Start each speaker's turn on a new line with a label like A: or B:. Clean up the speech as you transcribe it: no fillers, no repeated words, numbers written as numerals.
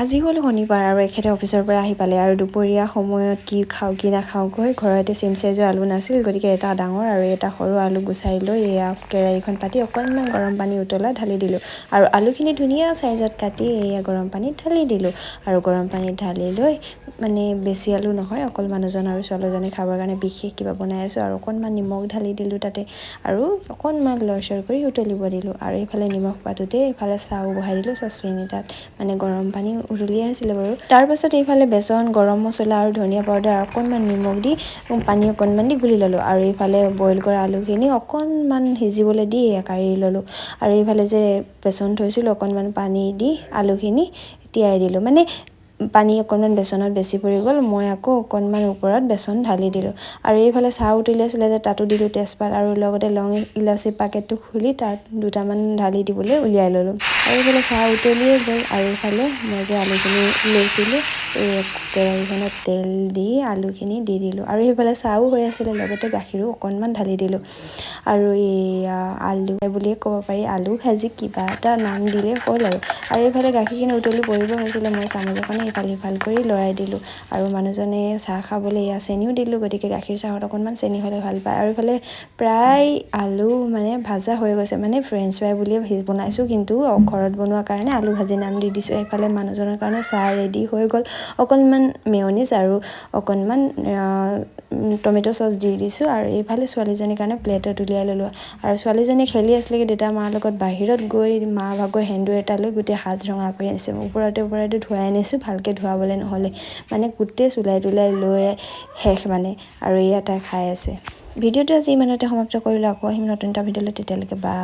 A: আজি হ'ল শনিবাৰ আৰু এখেতে অফিচৰ পৰা আহি পালে আৰু দুপৰীয়া সময়ত কি খাওঁ কি নাখাওঁ কৈ ঘৰতে চিম চাইজৰ আলু নাছিল, গতিকে এটা ডাঙৰ আৰু এটা সৰু আলু গুচাই লৈ এয়া কেৰাহীখন পাতি অকণমান গৰম পানী উতলাই ঢালি দিলোঁ আৰু আলুখিনি ধুনীয়া চাইজত কাটি এয়া গৰম পানীত ঢালি দিলোঁ আৰু গৰম পানীত ঢালি লৈ মানে বেছি আলু নহয়, অকল মানুহজন আৰু ছোৱালীজনী খাবৰ কাৰণে বিশেষ কিবা বনাই আছোঁ আৰু অকণমান নিমখ ঢালি দিলোঁ তাতে আৰু অকণমান লৰচৰ কৰি উতলিব দিলোঁ আৰু এইফালে নিমখ পাতোঁতে এইফালে চাহো বহাই দিলোঁ চচপেন এটাত, মানে গৰম পানী উতলিয়ে আছিলে বাৰু। তাৰপাছত এইফালে বেচন, গৰম মছলা আৰু ধনিয়া পাউডাৰ অকণমান নিমখ দি পানী অকণমান দি গুলি ল'লোঁ আৰু এইফালে বইল কৰা আলুখিনি অকণমান সিজিবলৈ দি কাঢ়ি ল'লোঁ আৰু এইফালে যে বেচন থৈছিলোঁ অকণমান পানী দি আলুখিনি তিয়াই দিলোঁ, মানে পানী অকণমান বেচনত বেছি পৰি গ'ল, মই আকৌ অকণমান ওপৰত বেচন ঢালি দিলোঁ আৰু এইফালে চাহ উতলি আছিলে যে তাতো দিলোঁ তেজপাত আৰু লগতে লং ইলাচি পেকেটটো খুলি তাত দুটামান ঢালি দিবলৈ উলিয়াই ল'লোঁ আৰু এইফালে চাহ উতলিয়ে গ'ল আৰু এইফালে মই যে আলুখিনি লৈছিলোঁ এই কেৰাহীখনত তেল দি আলুখিনি দি দিলোঁ আৰু সেইফালে চাহো হৈ আছিলে, লগতে গাখীৰো অকণমান ঢালি দিলোঁ আৰু এয়া আলু বুলিয়ে ক'ব পাৰি, আলু ভাজি কিবা এটা নাম দিলে হ'ল আৰু এইফালে গাখীৰখিনি উতলি পৰিব হৈছিলে, মই চামুচ এখনে ইফাল সিফাল কৰি লৰাই দিলোঁ আৰু মানুহজনে চাহ খাবলৈ এয়া চেনিও দিলোঁ, গতিকে গাখীৰ চাহত অকণমান চেনি হ'লে ভাল পায় আৰু এইফালে প্ৰায় আলু মানে ভাজা হৈ গৈছে, মানে ফ্ৰেঞ্চ ফ্ৰাই বুলিয়ে বনাইছোঁ কিন্তু ঘৰত বনোৱাৰ কাৰণে আলু ভাজি নাম দি দিছোঁ। এইফালে মানুহজনৰ কাৰণে চাহ ৰেডি হৈ গ'ল, অকণমান মেয়নিজ আৰু অকণমান টমেট' চচ দি দিছোঁ আৰু এইফালে ছোৱালীজনীৰ কাৰণে প্লেটত উলিয়াই ল'লোঁ আৰু ছোৱালীজনী খেলি আছিলেগৈ দেউতা মাৰ লগত বাহিৰত গৈ মা ভাগৰ সেন্দুৰ এটা লৈ গোটেই হাত ৰঙা কৰি আনিছে, ওপৰতে ধুৱাই আনিছোঁ, ভালকৈ ধুৱাবলৈ নহ'লে মানে গোটেই চুলাই তুলাই লৈ শেষ মানে আৰু এয়া তাই খাই আছে। ভিডিঅ'টো আজি ইমানতে সমাপ্ত কৰিলোঁ, আকৌ আহিম নতুন এটা ভিডিঅ'লৈ, তেতিয়ালৈকে বা